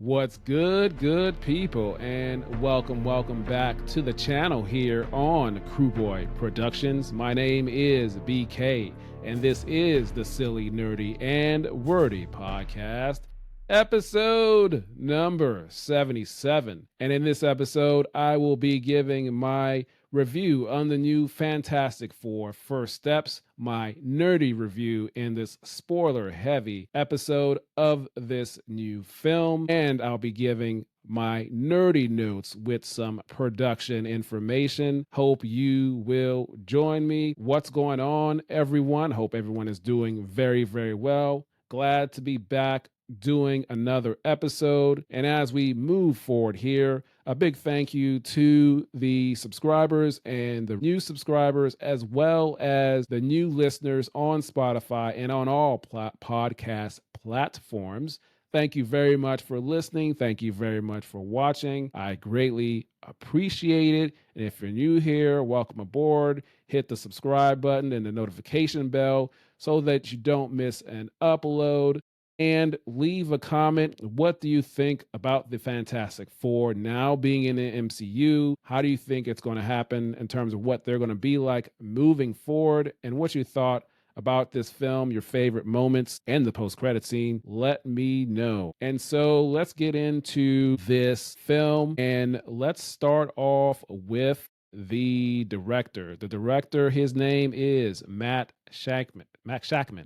What's good people, and welcome back to the channel here on Crewboy Productions. My name is BK, and this is the Silly, Nerdy, and Wordy podcast, episode number 77. And in this episode, I will be giving my review on the new Fantastic Four First Steps, my nerdy review in this spoiler heavy episode of this new film. And I'll be giving my nerdy notes with some production information. Hope you will join me. What's going on, everyone? Hope everyone is doing very well. Glad to be back doing another episode. And as we move forward here, a big thank you to the subscribers and the new subscribers, as well as the new listeners on Spotify and on all podcast platforms. Thank you very much for listening. Thank you very much for watching. I greatly appreciate it. And if you're new here, welcome aboard. Hit the subscribe button and the notification bell so that you don't miss an upload. And leave a comment. What do you think about the Fantastic Four now being in the MCU? How do you think it's going to happen in terms of what they're going to be like moving forward? And what you thought about this film, your favorite moments, and the post-credit scene? Let me know. And so let's get into this film, and let's start off with the director. The director, his name is Matt Shakman.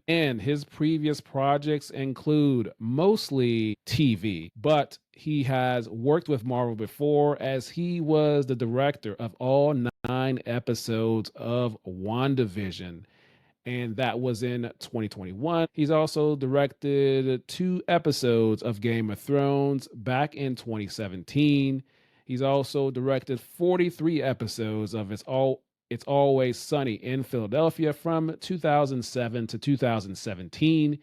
And his previous projects include mostly TV, but he has worked with Marvel before, as he was the director of all 9 episodes of WandaVision, and that was in 2021. He's also directed 2 episodes of Game of Thrones back in 2017. He's also directed 43 episodes of It's Always Sunny in Philadelphia from 2007 to 2017.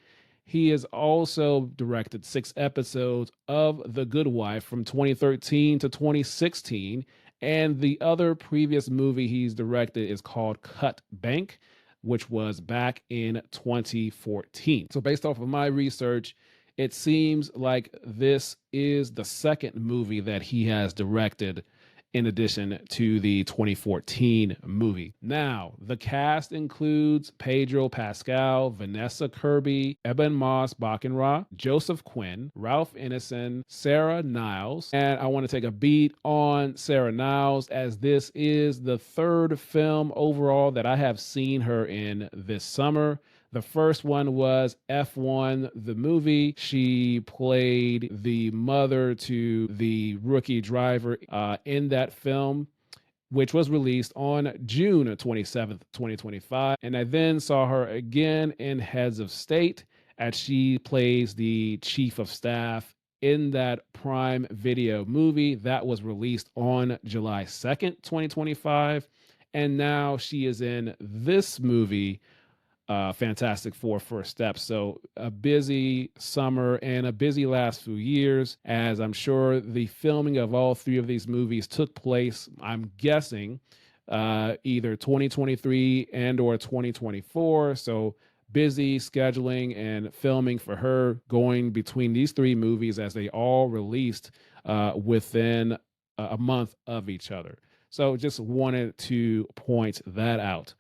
He has also directed 6 episodes of The Good Wife from 2013 to 2016. And the other previous movie he's directed is called Cut Bank, which was back in 2014. So based off of my research, it seems like this is the second movie that he has directed in addition to the 2014 movie. Now, the cast includes Pedro Pascal, Vanessa Kirby, Eben Moss-Baccarat, Joseph Quinn, Ralph Ineson, Sarah Niles. And I want to take a beat on Sarah Niles, as this is the 3rd film overall that I have seen her in this summer. The first one was F1, the movie. She played the mother to the rookie driver in that film, which was released on June 27th, 2025. And I then saw her again in Heads of State, as she plays the chief of staff in that Prime Video movie that was released on July 2nd, 2025. And now she is in this movie, Fantastic Four First Steps. So a busy summer and a busy last few years, as I'm sure the filming of all 3 of these movies took place, I'm guessing, either 2023 and or 2024. So busy scheduling and filming for her going between these 3 movies, as they all released within a month of each other. So just wanted to point that out.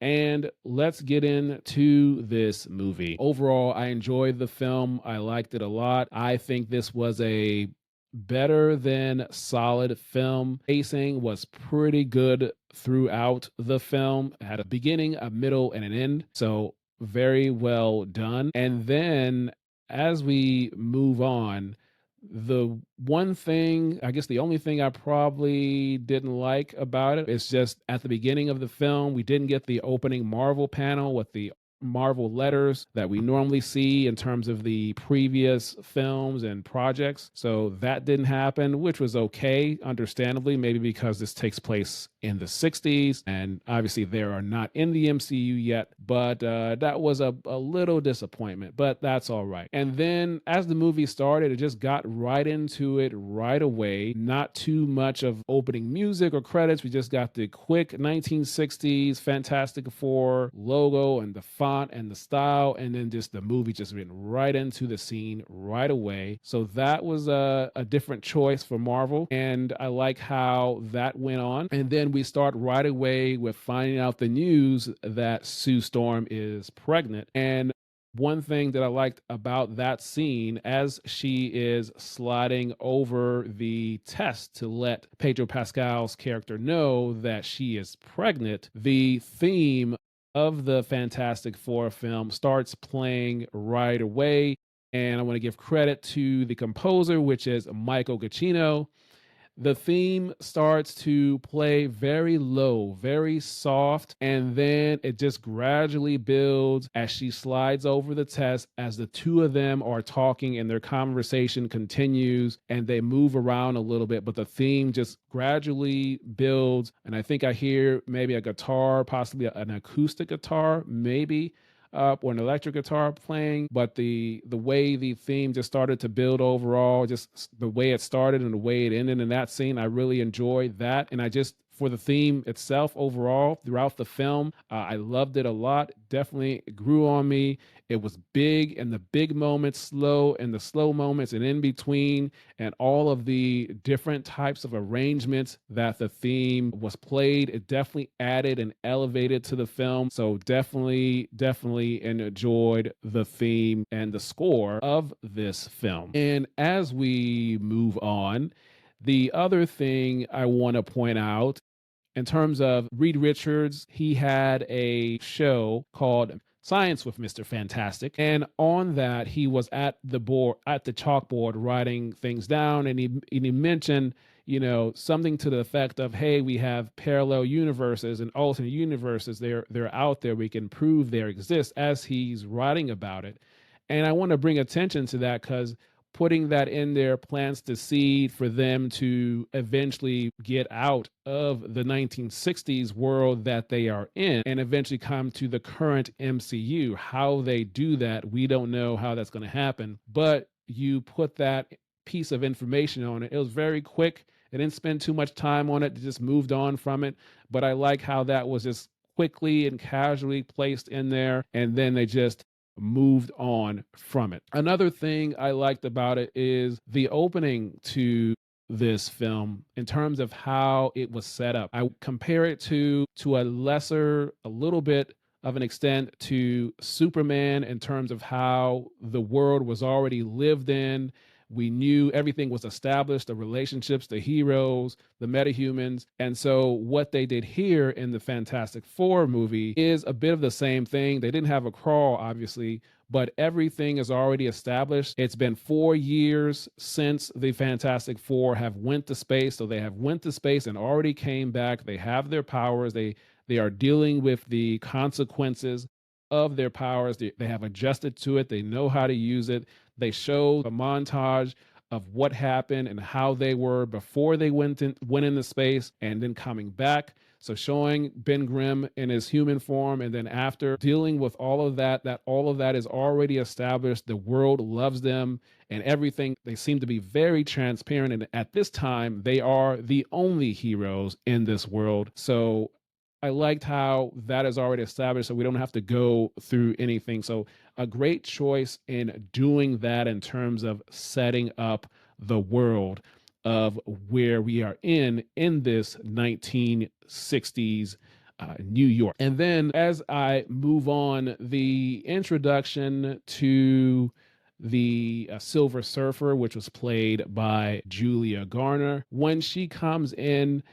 And let's get into this movie. Overall, I enjoyed the film. I liked it a lot. I think this was a better than solid film. Pacing was pretty good throughout the film. It had a beginning, a middle, and an end. So very well done. And then as we move on, the one thing, I guess the only thing I probably didn't like about it is just at the beginning of the film, we didn't get the opening Marvel panel with the Marvel letters that we normally see in terms of the previous films and projects. So that didn't happen, which was okay, understandably, maybe because this takes place in the 60s, and obviously they are not in the MCU yet, but that was a little disappointment, but that's all right. And then as the movie started, it just got right into it right away. Not too much of opening music or credits. We just got the quick 1960s Fantastic Four logo and the font font and the style, and then just the movie just went right into the scene right away. So that was a different choice for Marvel, and I like how that went on. And then we start right away with finding out the news that Sue Storm is pregnant. And one thing that I liked about that scene, as she is sliding over the test to let Pedro Pascal's character know that she is pregnant, the theme of the Fantastic Four film starts playing right away. And I want to give credit to the composer, which is Michael Giacchino. The theme starts to play very low, very soft, and then it just gradually builds as she slides over the test, as the two of them are talking and their conversation continues and they move around a little bit, but the theme just gradually builds. And I think I hear maybe a guitar, possibly an acoustic guitar, maybe or an electric guitar playing, but the way the theme just started to build overall, just the way it started and the way it ended in that scene, I really enjoyed that. And I just, for the theme itself overall throughout the film, I loved it a lot. Definitely grew on me. It was big, and the big moments slow, and the slow moments and in between, and all of the different types of arrangements that the theme was played. It definitely added and elevated to the film. So definitely enjoyed the theme and the score of this film. And as we move on, the other thing I want to point out in terms of Reed Richards, he had a show called Science with Mr. Fantastic. And on that, he was at the chalkboard, writing things down. And he mentioned, something to the effect of, hey, we have parallel universes and alternate universes. They're out there. We can prove they exist, as he's writing about it. And I want to bring attention to that because putting that in there plants the seed for them to eventually get out of the 1960s world that they are in and eventually come to the current MCU. How they do that, we don't know how that's going to happen, but you put that piece of information on it. It was very quick. It didn't spend too much time on it. It just moved on from it. But I like how that was just quickly and casually placed in there, and then they just moved on from it. Another thing I liked about it is the opening to this film in terms of how it was set up. I compare it to a little bit of an extent to Superman in terms of how the world was already lived in. We knew everything was established, the relationships, the heroes, the metahumans. And so what they did here in the Fantastic Four movie is a bit of the same thing. They didn't have a crawl, obviously, but everything is already established. It's been 4 years since the Fantastic Four have went to space. So they have went to space and already came back. They have their powers. They are dealing with the consequences of their powers. They have adjusted to it. They know how to use it. They show a montage of what happened and how they were before they went into space and then coming back. So showing Ben Grimm in his human form, and then after dealing with all of that all of that is already established. The world loves them and everything. They seem to be very transparent. And at this time, they are the only heroes in this world. So I liked how that is already established, so we don't have to go through anything. So a great choice in doing that in terms of setting up the world of where we are in this 1960s New York. And then as I move on, the introduction to the Silver Surfer, which was played by Julia Garner, when she comes in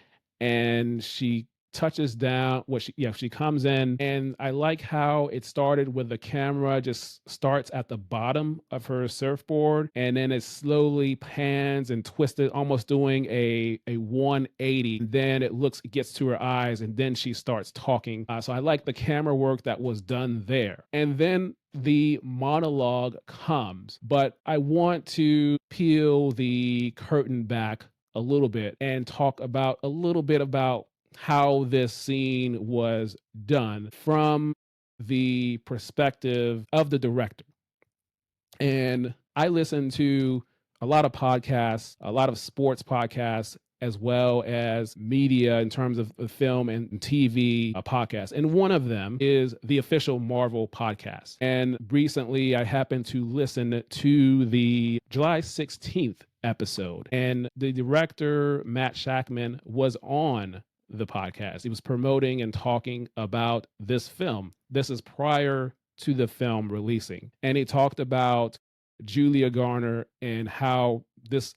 and she touches down she comes in, and I like how it started with the camera just starts at the bottom of her surfboard, and then it slowly pans and twisted, almost doing a 180. Then it gets to her eyes, and then she starts talking. So I like the camera work that was done there. And then the monologue comes, but I want to peel the curtain back a little bit and talk about a little bit about how this scene was done from the perspective of the director. And I listen to a lot of podcasts, a lot of sports podcasts, as well as media in terms of film and TV podcasts. And one of them is the official Marvel podcast. And recently I happened to listen to the July 16th episode, and the director, Matt Shakman, was on the podcast. He was promoting and talking about this film. This is prior to the film releasing. And he talked about Julia Garner and how this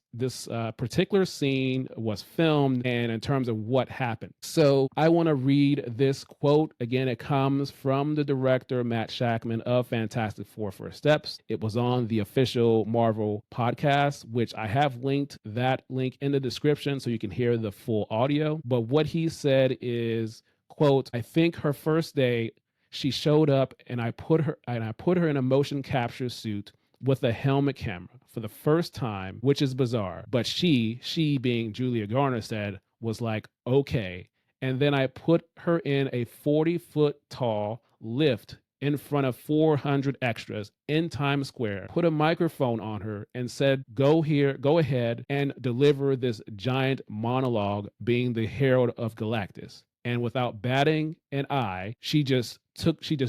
particular scene was filmed and in terms of what happened. So I want to read this quote. Again, it comes from the director, Matt Shakman, of Fantastic Four First Steps. It was on the official Marvel podcast, which I have linked that link in the description so you can hear the full audio. But what he said is, quote, "I think her first day she showed up and I put her in a motion capture suit with a helmet camera for the first time, which is bizarre. But she being Julia Garner, said, was like, okay. And then I put her in a 40-foot tall lift in front of 400 extras in Times Square, put a microphone on her and said, go ahead and deliver this giant monologue being the Herald of Galactus. And without batting an eye, she just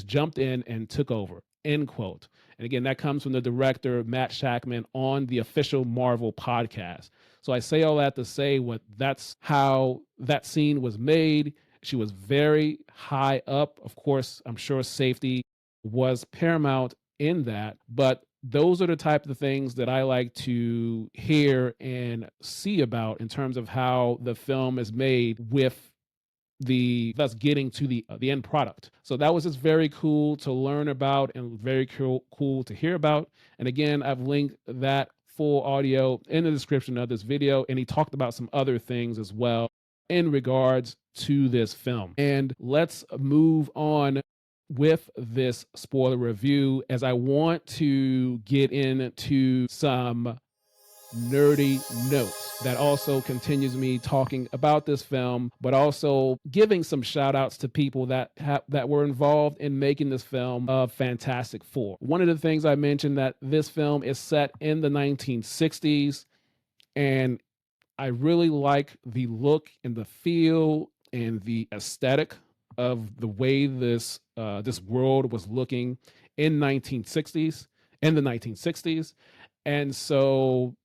jumped in and took over," end quote. And again, that comes from the director, Matt Shakman, on the official Marvel podcast. So I say all that to say that's how that scene was made. She was very high up. Of course, I'm sure safety was paramount in that, but those are the type of things that I like to hear and see about in terms of how the film is made with thus getting to the end product. So that was just very cool to learn about and very cool to hear about. And again, I've linked that full audio in the description of this video. And he talked about some other things as well in regards to this film. And let's move on with this spoiler review, as I want to get into some nerdy notes that also continues me talking about this film, but also giving some shout outs to people that were involved in making this film of Fantastic Four. One of the things I mentioned, that this film is set in the 1960s, and I really like the look and the feel and the aesthetic of the way this world was looking in the 1960s. And so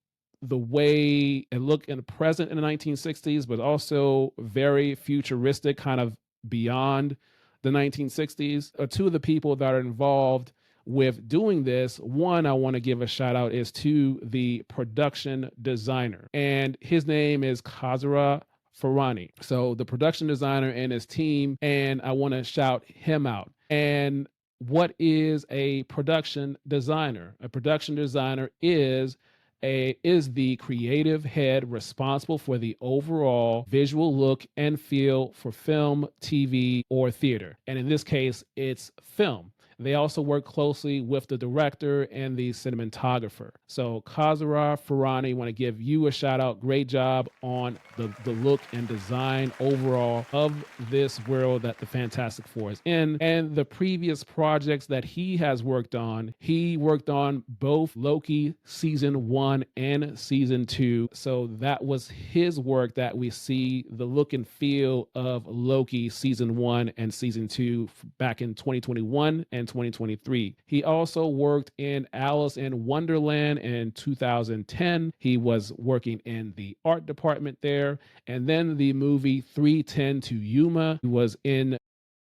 the way it looked in the present in the 1960s, but also very futuristic, kind of beyond the 1960s. Two of the people that are involved with doing this, one I want to give a shout out is to the production designer, and his name is Kazura Farani. So the production designer and his team, and I want to shout him out. And what is a production designer? A production designer is the creative head responsible for the overall visual look and feel for film, TV, or theater. And in this case, it's film. They also work closely with the director and the cinematographer. So Kazura Farani, want to give you a shout out. Great job on the look and design overall of this world that the Fantastic Four is in. And the previous projects that he has worked on, he worked on both Loki season 1 and season 2. So that was his work that we see the look and feel of Loki season 1 and season 2 back in 2021 and 2023. He also worked in Alice in Wonderland in 2010. He was working in the art department there. And then the movie 3:10 to Yuma, he was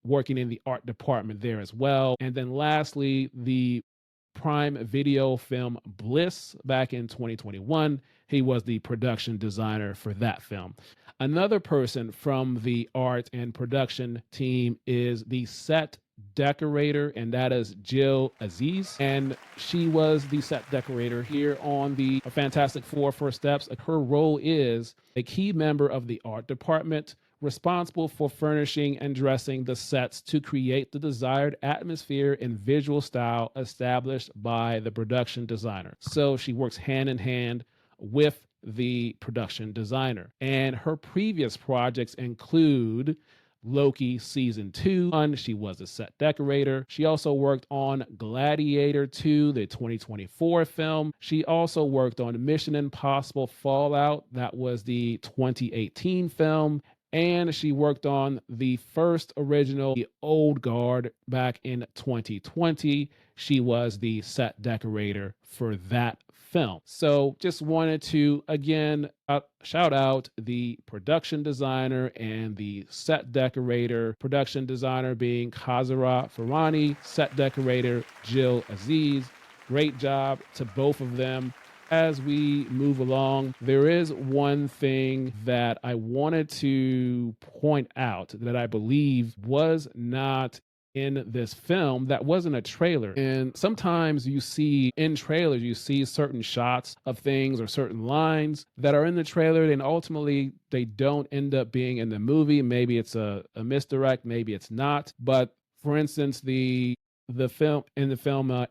working in the art department there as well. And then lastly, the Prime Video film Bliss back in 2021. He was the production designer for that film. Another person from the art and production team is the set decorator, and that is Jill Aziz. And she was the set decorator here on the Fantastic Four First Steps. Her role is a key member of the art department, responsible for furnishing and dressing the sets to create the desired atmosphere and visual style established by the production designer. So she works hand in hand with the production designer. And her previous projects include Loki season 2. She was a set decorator. She also worked on Gladiator 2, the 2024 film. She also worked on Mission Impossible Fallout. That was the 2018 film. And she worked on the first original, The Old Guard, back in 2020. She was the set decorator for that film. So just wanted to, again, shout out the production designer and the set decorator. Production designer being Khazara Farani, set decorator Jill Aziz. Great job to both of them. As we move along, there is one thing that I wanted to point out that I believe was not in this film, that wasn't a trailer. And sometimes you see in trailers, you see certain shots of things or certain lines that are in the trailer, and ultimately they don't end up being in the movie. Maybe it's a misdirect, maybe it's not. But for instance, the film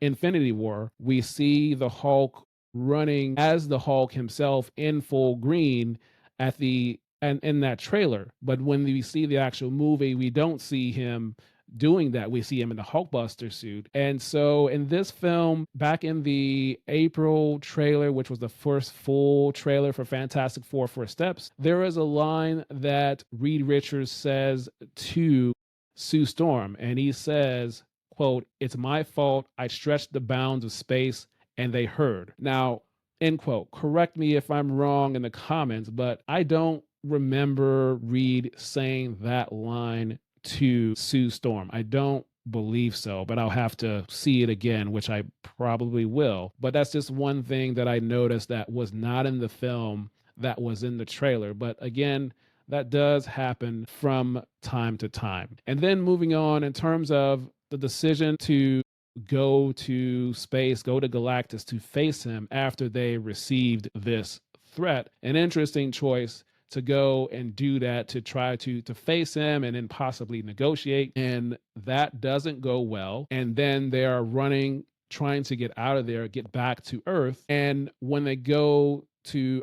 Infinity War, we see the Hulk running as the Hulk himself in full green at the and in that trailer. But when we see the actual movie, we don't see him doing that. We see him in the Hulkbuster suit. And so in this film, back in the April trailer, which was the first full trailer for Fantastic Four First Steps, there is a line that Reed Richards says to Sue Storm, and he says, quote, "It's my fault. I stretched the bounds of space and they heard." Now, end quote. Correct me if I'm wrong in the comments, but I don't remember Reed saying that line to Sue Storm. I don't believe so, but I'll have to see it again, which I probably will. But that's just one thing that I noticed that was not in the film, that was in the trailer. But again, that does happen from time to time. And then moving on, in terms of the decision to go to space, go to Galactus to face him after they received this threat, an interesting choice to go and do that, to try to face him and then possibly negotiate. And that doesn't go well. And then they are running, trying to get out of there, get back to Earth. And when they go to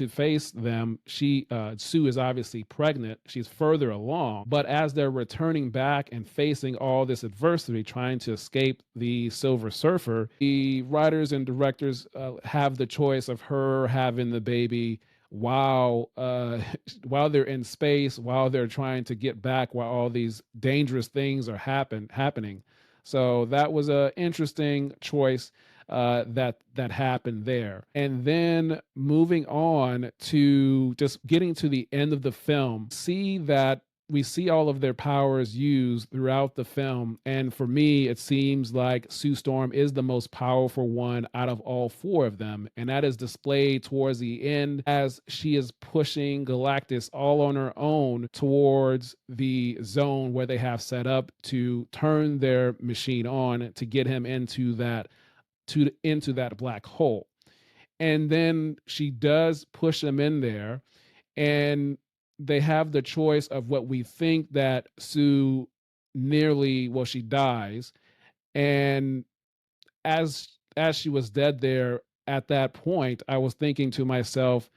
face them, Sue is obviously pregnant. She's further along, but as they're returning back and facing all this adversity, trying to escape the Silver Surfer, the writers and directors have the choice of her having the baby while they're in space, while they're trying to get back, while all these dangerous things are happening. So that was an interesting choice that happened there. And then moving on to just getting to the end of the film, we see all of their powers used throughout the film. And for me, it seems like Sue Storm is the most powerful one out of all four of them. And that is displayed towards the end as she is pushing Galactus all on her own towards the zone where they have set up to turn their machine on to get him into that black hole. And then she does push him in there, and they have the choice of what we think that Sue she dies. And as she was dead there at that point, I was thinking to myself,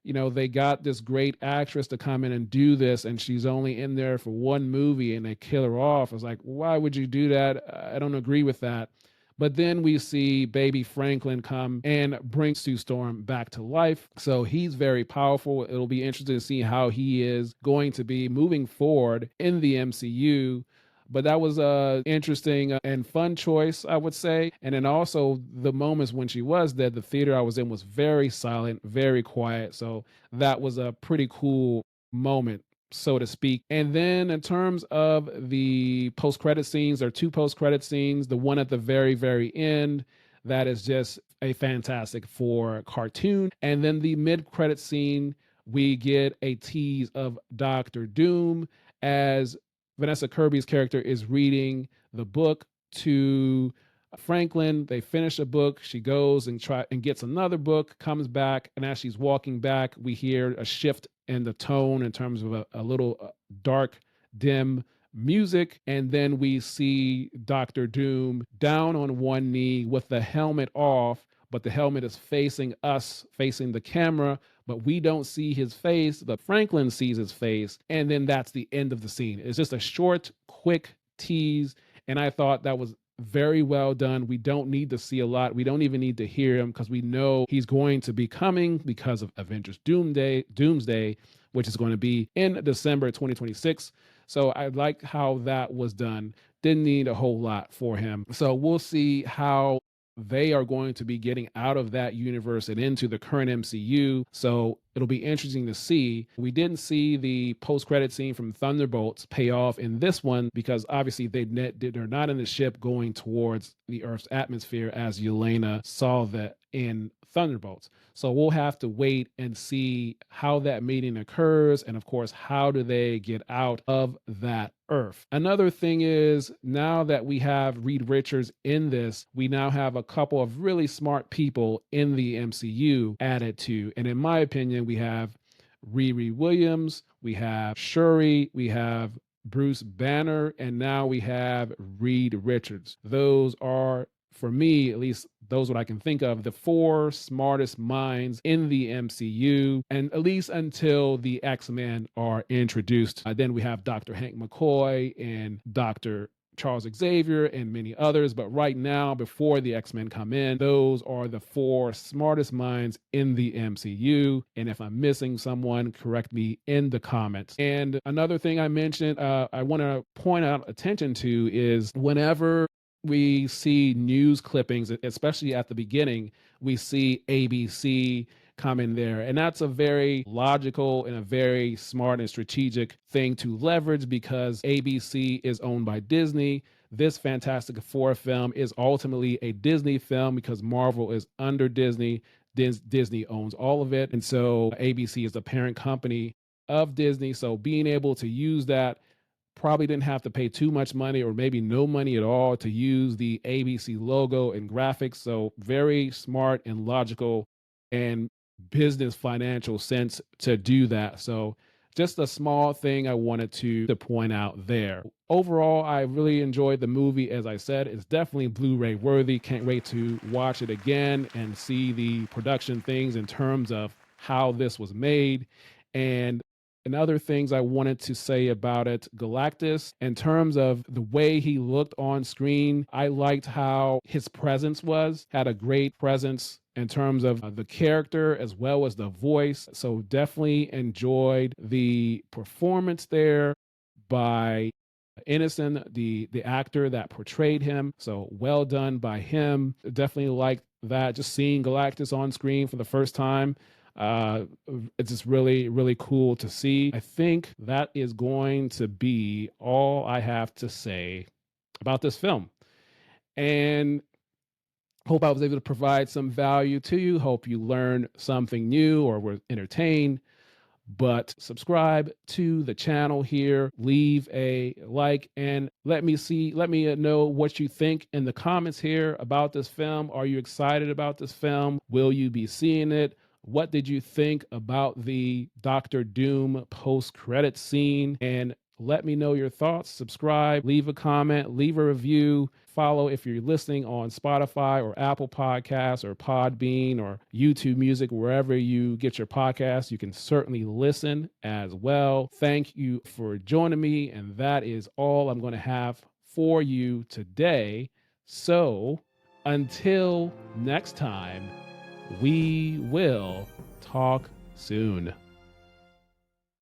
they got this great actress to come in and do this, and she's only in there for one movie and they kill her off. I was like, why would you do that? I don't agree with that. But then we see baby Franklin come and bring Sue Storm back to life. So he's very powerful. It'll be interesting to see how he is going to be moving forward in the MCU. But that was a interesting and fun choice, I would say. And then also the moments when she was dead, the theater I was in was very silent, very quiet. So that was a pretty cool moment, so to speak. And then in terms of the post-credit scenes, there are two post-credit scenes. The one at the very, very end, that is just a Fantastic Four cartoon. And then the mid-credit scene, we get a tease of Doctor Doom as Vanessa Kirby's character is reading the book to Franklin. They finish a book. She goes and gets another book, comes back, and as she's walking back, we hear a shift in the tone in terms of a little dark, dim music. And then we see Doctor Doom down on one knee with the helmet off, but the helmet is facing us, facing the camera, but we don't see his face, but Franklin sees his face, and then that's the end of the scene. It's just a short, quick tease, and I thought that was very well done. We don't need to see a lot. We don't even need to hear him because we know he's going to be coming because of Avengers Doomsday, which is going to be in December 2026. So I like how that was done. Didn't need a whole lot for him. So we'll see how they are going to be getting out of that universe and into the current MCU. So it'll be interesting to see. We didn't see the post-credit scene from Thunderbolts pay off in this one because obviously they're not in the ship going towards the Earth's atmosphere as Yelena saw that in Thunderbolts. So we'll have to wait and see how that meeting occurs. And of course, how do they get out of that Earth? Another thing is now that we have Reed Richards in this, we now have a couple of really smart people in the MCU added to. And in my opinion, we have Riri Williams, we have Shuri, we have Bruce Banner, and now we have Reed Richards. Those are, for me, at least those what I can think of, the four smartest minds in the MCU, and at least until the X-Men are introduced. Then we have Dr. Hank McCoy and Dr. Charles Xavier and many others, but right now, before the X-Men come in, those are the four smartest minds in the MCU. And if I'm missing someone, correct me in the comments. And another thing I mentioned, I want to point out attention to is whenever we see news clippings, especially at the beginning, we see ABC come in there. And that's a very logical and a very smart and strategic thing to leverage because ABC is owned by Disney. This Fantastic Four film is ultimately a Disney film because Marvel is under Disney. Disney owns all of it. And so ABC is the parent company of Disney. So being able to use that, probably didn't have to pay too much money or maybe no money at all to use the ABC logo and graphics. So very smart and logical and business financial sense to do that. So just a small thing I wanted to point out there. Overall, I really enjoyed the movie. As I said, it's definitely Blu-ray worthy. Can't wait to watch it again and see the production things in terms of how this was made. And other things I wanted to say about it, Galactus, in terms of the way he looked on screen, I liked how his presence had a great presence in terms of the character as well as the voice. So definitely enjoyed the performance there by Innocent, the actor that portrayed him. So well done by him. Definitely liked that. Just seeing Galactus on screen for the first time. It's just really, really cool to see. I think that is going to be all I have to say about this film. And hope I was able to provide some value to you. Hope you learned something new or were entertained. But subscribe to the channel here, leave a like, and let me know what you think in the comments here about this film. Are you excited about this film? Will you be seeing it? What did you think about the Doctor Doom post-credit scene? And let me know your thoughts. Subscribe, leave a comment, leave a review. Follow if you're listening on Spotify or Apple Podcasts or Podbean or YouTube Music, wherever you get your podcasts. You can certainly listen as well. Thank you for joining me. And that is all I'm going to have for you today. So until next time, we will talk soon.